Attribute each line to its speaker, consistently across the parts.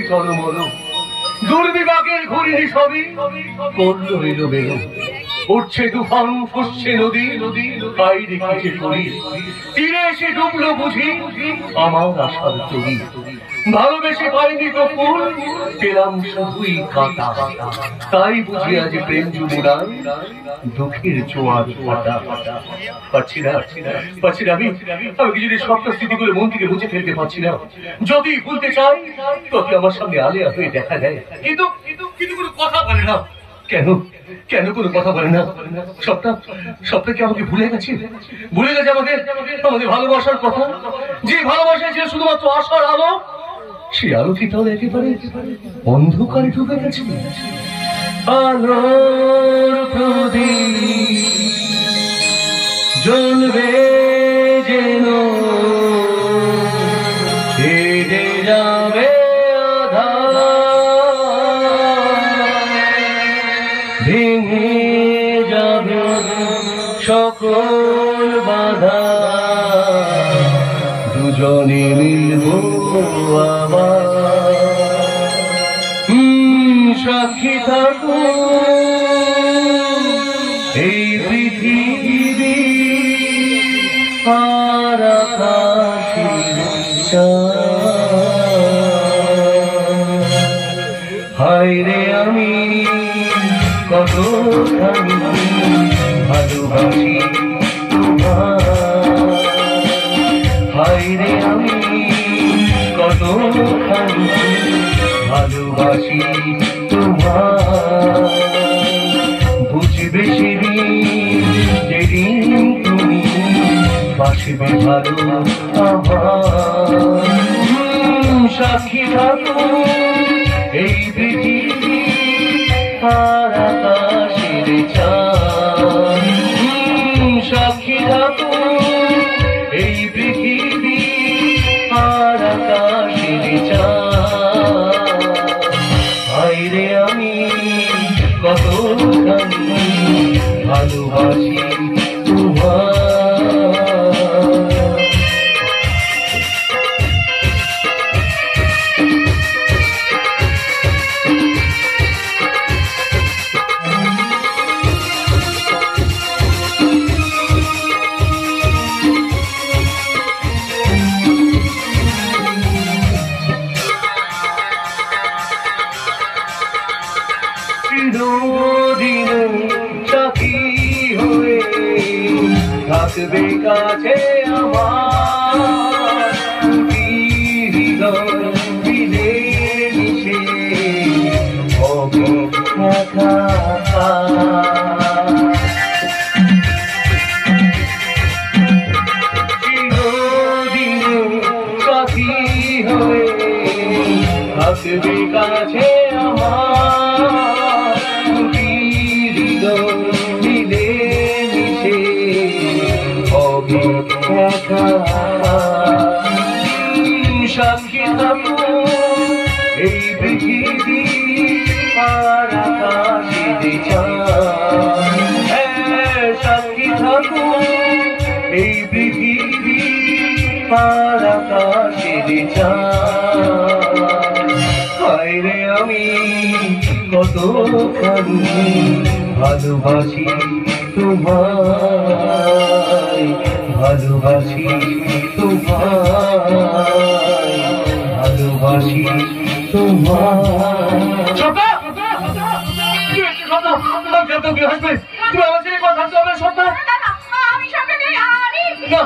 Speaker 1: টলমল দুর্বিপাকের ঘুরিনি সবই করল হইল বেগ উঠছে তুফান ফুসছে নদী বাইরে কিছু করি তীরে এসে ডুবলো বুঝি আমার আশার তরি ভালোবেসে পাইনি তো ফুল পেলাম শুধুই কাঁটা তাই বুঝি আজ প্রেম যুবরান দুঃখের জোয়ার ফাটা পাচ্ছি না আমি যদি সব স্থিতিগুলো মন থেকে বুঝে ফেলতে পারছি না যদি ভুলতে চাই তোকে আমার সামনে আলেয়া হয়ে দেখা দেয় কিন্তু কোনো কথা বলে না কেন কোনো কথা বলে না সবটা কি আমাকে ভুলে গেছে আমাদের ভালোবাসার কথা যে ভালোবাসা ছিল শুধুমাত্র আশার আলো সেই আলো কি তাহলে একেবারে অন্ধকারে ঢুকে গেছে আলোর প্রদীপ জ্বলবে যেন ছেড়ে যাবে ভেঙে যাবে সকল বাধা দুজনে মিলব আবার সাক্ষী থাকো এই পৃথিবী আর হায় রে আমি কতখানি ভালোবাসি হায় রে আমি কতখানি ভালোবাসি তোমার বুঝবে যেদিন তুমি বাসবে ভালো আমার সাক্ষী থাকো এই পৃথিবী আর আকাশের চাঁদ সাক্ষী থাকো এই পৃথিবী আর আকাশের চাঁদ হায় রে আমি কতখানি ভালোবাসি তোমার থাকবে কাছে আমার হৃদয় মিলে মিশে হবে একা চিরদিন সাথী হয়ে থাকবে কাছে আমার হৃদয় মিলে মিশে সাক্ষী থাকো এই পৃথিবী আর আকাশের চাঁদ সাক্ষী থাকো এই পৃথিবী আর আকাশের চাঁদ হায় রে আমি কতখানি ভালোবাসি তোমায় ভালোবাসি তোমায় ভালোবাসি তোমায় তুমি আমার ছেলে কথা হবে সত্য না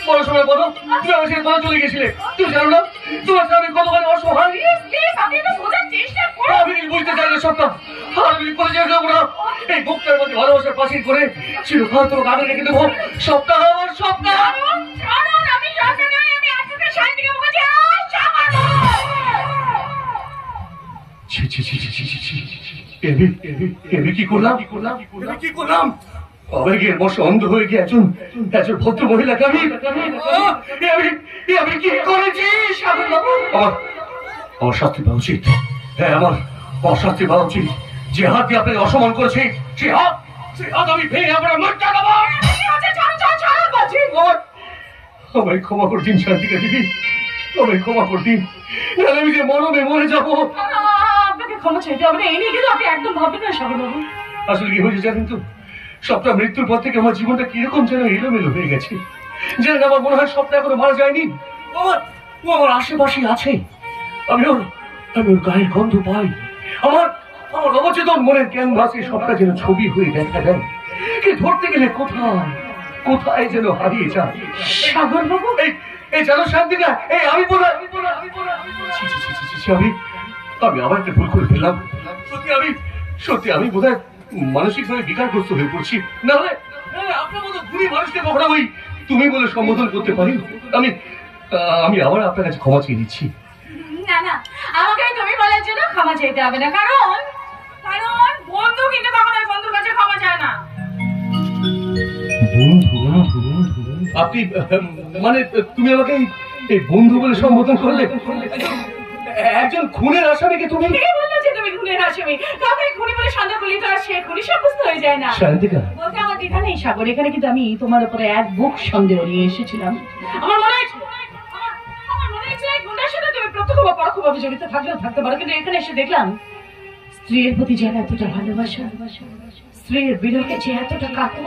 Speaker 1: বড় সময় বলো তুমি আমার ছেলে কথা চলে গেছিলে তুমি জানো না তোমার আমি কতখানি অসহায় আমি বুঝতে চাই না সত্য আমি পরিচয় দেবো না এই বুকটার মধ্যে ভালোবাসার পাশে করে চিরকাল তোমাকে আগে রেখে দেবো সপ্তাহ আমার সপ্তাহ কি করলাম আবেগের বসে অন্ধ হয়ে গিয়ে একজন ভদ্র মহিলাকে আমি কি করেছি আমার শাস্তি পাওয়া উচিত হ্যাঁ আমার অশাস্তি পাওয়া উচিত যে হাত দিয়ে আপনাকে অসম্মান করেছে সে হাত আমি ভেঙে আপনার মারটা আমায় ক্ষমা করে দিন শান্তিকা দিদি তবে ক্ষমা করে দিন, নাহলে আমি যে মরণে মরে যাবো।
Speaker 2: আপনাকে ক্ষমা চাইতে হবে না, এই নিয়ে কিন্তু আপনি একদম ভাববেন না সাগরবাবু।
Speaker 1: আসলে কি হয়েছে জানেন তো, সবটা মৃত্যুর পর থেকে আমার জীবনটা কিরকম যেন এলোমেলো হয়ে গেছে। যেন আমার মনে হয় সবটা এখনো মারা যায়নি, ও আমার আশেপাশে আছে। আমি ওর গায়ের গন্ধ পাই। আমার অবচেতন মনের ক্যানভাসে সবটা যেন ছবি হয়ে দেখা দেয়। কি ধরতে গেলে কোথায় কোথায় যেন হারিয়ে যায়।
Speaker 2: সাগরবাবু
Speaker 1: এই জানো শান্তিকা, এই আমি আমি আবার একটা ভুল করে ফেললাম। সত্যি আমি বোধহয় মানসিক ভাবে বিকারগ্রস্ত হয়ে পড়ছি। নাহলে আপনার মতো গুণী মানুষকে কখনো ওই তুমি বলে সম্বোধন করতে পারি। আমি আবার আপনার কাছে ক্ষমা চেয়ে নিচ্ছি।
Speaker 2: না না, আমাকে তুমি বলার জন্য ক্ষমা চাইতে হবে না, কারণ বন্ধু কিন্তু কখনো বন্ধুর কাছে ক্ষমা চায় না।
Speaker 1: আপনি মানে তুমি আমাকে এই বন্ধু বলে সম্বোধন করলে? একজন খুনের আসামিকে তুমি?
Speaker 2: কে বললো যে তুমি খুনের আসামি? কাউকে খুনি বলে সন্দেহ করলে তো আর সে খুনি সাব্যস্ত হয়ে যায় না।
Speaker 1: শান্তিকা,
Speaker 2: বলতে আমার দ্বিধা নেই সাগর, এখানে কিন্তু আমি তোমার উপরে এক বুক সন্দেহ নিয়ে এসেছিলাম। আমার মনে হয়েছে গুন্ডার সাথে তুমি প্রত্যক্ষ বা পরোক্ষভাবে জড়িত থাকলেও থাকতে পারো, কিন্তু এখানে এসে দেখলাম স্ত্রীর প্রতি যে এতটা ভালোবাসা, স্ত্রীর বিরহে যে এতটা কাতর,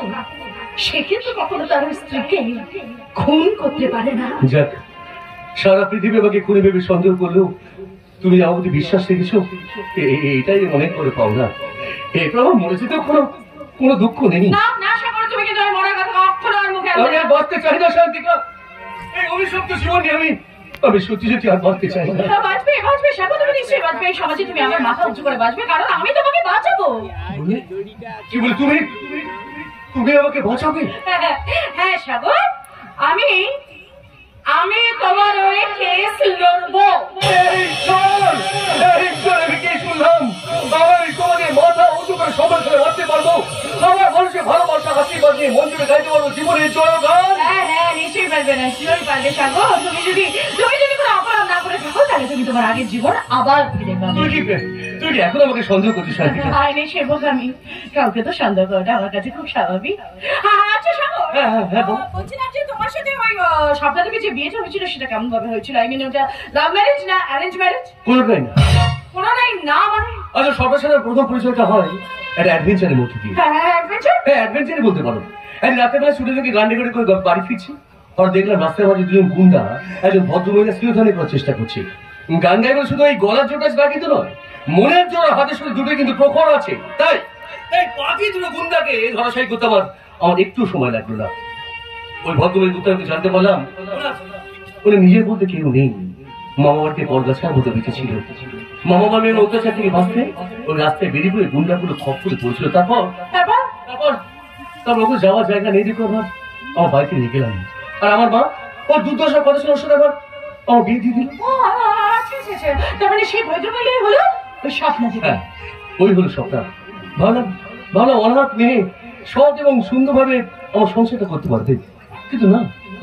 Speaker 2: সে কিন্তু কখনো তার স্ত্রীকে খুন করতে পারে না।
Speaker 1: যাক, সারা পৃথিবী আমাকে খুনি ভেবে সন্দেহ করলেও তুমি আমার প্রতি বিশ্বাস রেখেছো, এটাই অনেক করে পাও না। এরপর আমার মরে যেতেও কোনো দুঃখ নেই।
Speaker 2: না না সাগর, তুমি কিন্তু আমি মরার কথা অক্ষর আর মুখে
Speaker 1: আমি আর বাঁচতে চাই না শান্তিকা। এই অভিশপ্ত জীবন নিয়ে আমি সত্যি সত্যি আর বাঁচতে চাই না।
Speaker 2: বাঁচবে সাগর, তুমি নিশ্চয়ই বাঁচবে। এই সমাজে তুমি আমার মাথা উঁচু করে বাঁচবে, কারণ আমি তোমাকে বাঁচাবো।
Speaker 1: কি বলে তুমি তুমি আমাকে বাঁচাবে?
Speaker 2: হ্যাঁ সাগর, আমি তোমার ওই কেস লড়বো।
Speaker 1: আমি কে শুনলাম আমি তোমাদের মাথা উঁচু করে সবার করে বাঁচতে পারবো? আমার মানুষের ভালোবাসা আশীর্বাদ নিয়ে মন্দিরে গাইতে পারবো জীবনের জয়গান।
Speaker 2: হ্যাঁ নিশ্চয়ই পারবে, নিশ্চয়ই পারবে সাগর। তুমি যদি কোনো অপরাধ না করে থাকো, তাহলে তুমি তোমার আগের জীবন আবার ফিরে পাবে।
Speaker 1: তুই কি এখন আমাকে সন্দেহ করছিস শান্তিকা?
Speaker 2: নিশ্চয়ই আমি কাউকে তো সন্দেহ করাটা আমার কাছে খুব স্বাভাবিক। আচ্ছা সাগর, বলছিলাম যে তোমার সাথে ওই স্বপ্না থেকে যে বিয়েটা হয়েছিল সেটা কেমন ভাবে হয়েছিল? আই মিন ওটা লাভ ম্যারেজ না অ্যারেঞ্জ ম্যারেজ?
Speaker 1: কোনোটাই না।
Speaker 2: কোনোটাই না মানে?
Speaker 1: আচ্ছা, সবার সাথে প্রথম পরিচয়টা হয় একটা অ্যাডভেঞ্চারের মধ্যে দিয়ে। অ্যাডভেঞ্চারই বলতে পারো। রাতের বেলা ছুটে থেকে গান রেকর্ড করে বাড়ি ফিরছি, আর দেখলাম রাস্তার মাঝে দুজন গুন্ডা একজন ভদ্রমহিলা স্ত্রীধনে করার চেষ্টা করছে। গান গাইবে শুধু এই গলার জোরটা তা কিন্তু নয়, মনের জোর হাতের সাথে দুটোই কিন্তু প্রখর আছে। তাই বাকি দুটো গুন্ডাকে ধরাশায়ী করতে আমার একটু সময় লাগলো না। ওই ভদ্রমহিলা আমি জানতে পারলাম উনি নিজের বলতে কেউ নেই। মামা বাড়িতে বরগাছার মতো বেঁচেছিল। মামা বাড়ির অত্যাচার থেকে বাঁচতে ওই রাস্তায় বেরিয়ে পড়ে গুন্ডাগুলো খপ করে পড়ছিল। তারপর ওকে যাওয়ার জায়গা নেই দেখো আমার বাড়িতে নিয়ে গেলাম। আর আমার মা ওর দুর্দশার কথা ছিল, ওর সাথে আমার বিয়ে দিয়ে দিল।
Speaker 2: তার মানে সেই ভদ্রমহিলাই হলো ওই স্বপ্না।
Speaker 1: হ্যাঁ, ওই হলো স্বপ্না। ভাবলাম অনাথ মেয়ে সৎ এবং সুন্দরভাবে আমার সংসারটা করতে পারবে, কিন্তু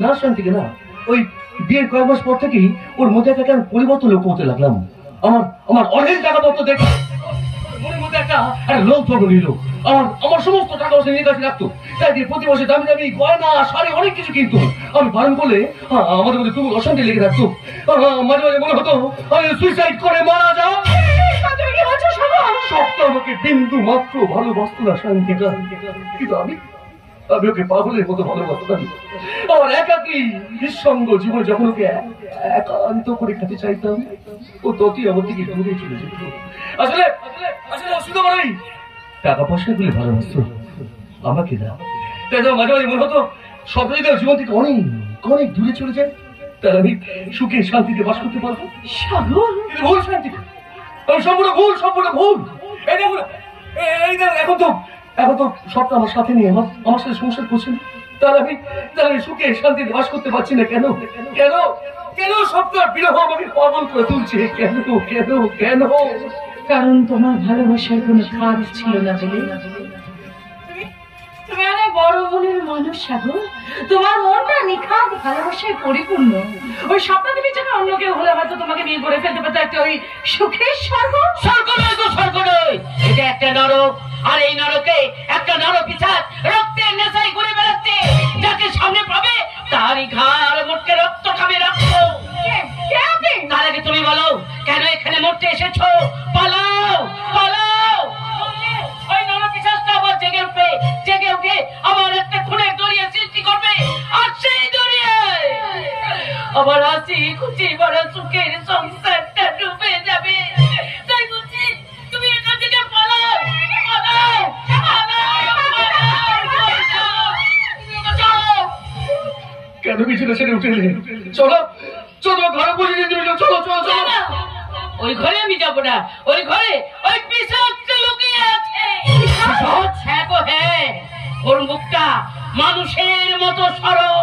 Speaker 1: না শান্তিকে না। ওই বিয়ের কয়েক মাস পর থেকেই ওর মধ্যে একটা পরিবর্তন লক্ষ্য হতে লাগলাম। আমার অনেক টাকা পত্র দেখে মনের মধ্যে একটা লোক জন্ম নিল। আমার সমস্ত টাকা পয়সা নিয়ে কাছে রাখতো। তাই দিয়ে প্রতি মাসে দামি দামি গয়না শাড়ি অনেক কিছু কিনতো। আমি বারণ করলে আমাদের মধ্যে তুমি অশান্তি লেগে রাখতো। মাঝে মাঝে মনে হতো আমি সুইসাইড করে মারা যাও। সবটা আমাকে বিন্দু মাত্র ভালোবাসতো না শান্তিকা, কিন্তু আমি ওকে পাগলের মতো ভালোবাসতাম। আমার একাকী নিঃসঙ্গ জীবনে যখন ওকে একান্ত করে খেতে চাইতাম, ও ততই আমার থেকে দূরে চলে যেত। আসলে শুধু আমার ওই টাকা পয়সা গুলি ভালোবাসতো, আমাকে না। তাই মাঝে মাঝে মনে হতো স্বপ্ন যদি জীবন থেকে অনেক অনেক দূরে চলে যায়, তাহলে আমি সুখে শান্তিতে বাস করতে পারবো। ভুল শান্তিতে, সম্পূর্ণ ভুল। এখন তো সবটা আমার সাথে নিয়ে আমার সাথে সংসার করছে না, তাহলে সুখে শান্তিতে বাস করতে পারছি না। কেন সবটার বিরহ আমাকে পাগল করে তুলছে? কেন?
Speaker 2: কারণ তোমার ভালোবাসার কোনো খাদ ছিল না বলে। তুমি অনেক বড় মনের মানুষ সাগর, তোমার মনটা নিখাদ ভালোবাসায় পরিপূর্ণ। ওই স্বপ্নদেবী যেন অন্য কেউ হলে হয়তো তোমাকে বিয়ে করে ফেলতে পারতো একটা ওই সুখের স্বর্গ।
Speaker 3: স্বর্গ নয় গো, স্বর্গ নয়, এটা একটা নরক। আর এই নরকে একটা নরপিশাচ রক্তের নেশায় ঘুরে বেড়াচ্ছে। যাকে সামনে পাবে তারই ঘাড় মোটকে রক্ত খাবে রক্ত। তার আগে তুমি বলো, কেন এখানে মরতে এসেছো? পালাও পালাও। ওই নরপিশাচটা আবার জেগে উঠবে, জেগে উঠে আবার একটা খুনের দরিয়া সৃষ্টি করবে। আর সেই দরিয়ায় আবার হাসি খুশি বড় সুখের সংসারটা ডুবে যাবে। তাই বলছি তুমি এখান থেকে পালাও পালাও পালাও।
Speaker 1: কেন বিছানা ছেড়ে উঠে এলে? চলো চলো, ঘরে বসে দিন। চলো চলো চলো।
Speaker 3: ওই ঘরে আমি যাবো না। ওই ঘরে ওই পিশাচটা লুকিয়ে আছে। হ্যাঁ গো হ্যাঁ, ওর মুখটা মানুষের মতো সরল,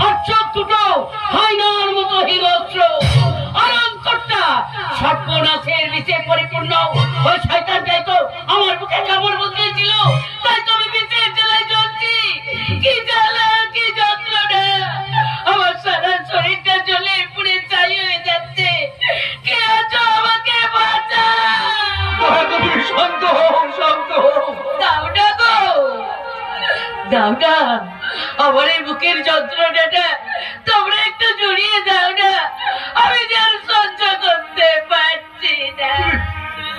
Speaker 3: আর চোখ দুটো হায়নার মতো হিংস্র, আর অন্তরটা সর্বনাশের বিষে পরিপূর্ণ। ওই শয়তানটাই তো আমার বুকে কামড় বসিয়েছিল, তাই তো আমি বিষের জ্বালায় জ্বলছি। কি জ্বালা, কি যন্ত্রণা! আমার সারা শরীরটা জ্বলে পুড়ে ছাই হয়ে যাচ্ছে। কে আছো, আমাকে বাঁচাও!
Speaker 1: তুমি শান্ত হও, শান্ত হও।
Speaker 3: দাও না গো, দাও না আমার এই বুকের যন্ত্রণাটা তোমরা একটু জড়িয়ে দাও না। আমি যেন সহ্য করতে পারছি না।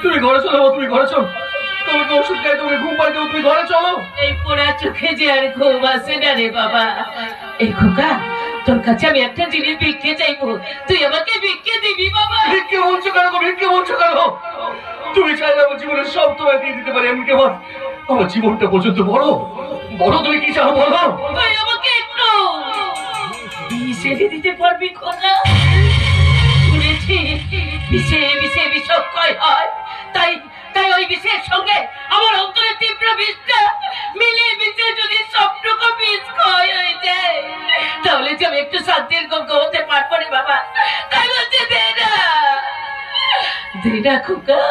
Speaker 1: তুমি ঘরে চলো, তুমি ঘরে চলো। তোমাকে ওষুধ খাই, তোমাকে ঘুম পাই দেবো, তুমি ঘরে চলো।
Speaker 3: এই পোড়া চোখে যে আর ঘুম আসে না রে বাবা। এই খোকা, তোর কাছে আমি একটা জিনিস ভিক্ষে চাইবো, তুই আমাকে ভিক্ষে দিবি বাবা?
Speaker 1: ভিক্ষে বলছো কেন গো? ভিক্ষে বলছো কেন? তুমি চাইলে আমার জীবনের সব তোমায় দিয়ে দিতে পারি। আমি কেমন আমার জীবনটা পর্যন্ত বড় বড়। তুমি কি চাও বলো?
Speaker 3: তুই আমাকে একটু বিষ এনে দিতে পারবি খোকা? শুনেছি বিষে বিষে বিষক্ষয় হয়, তাই তাই ওই বিষের সঙ্গে আমার অন্তরের তীব্র বিষটা মিলে মিশে যদি সবটুকু বিষ ক্ষয় হয়ে যায়, তাহলে যে আমি একটু শান্তির গঙ্গ হতে পারবো রে বাবা। তাই বলছে দে না, দে না খোকা।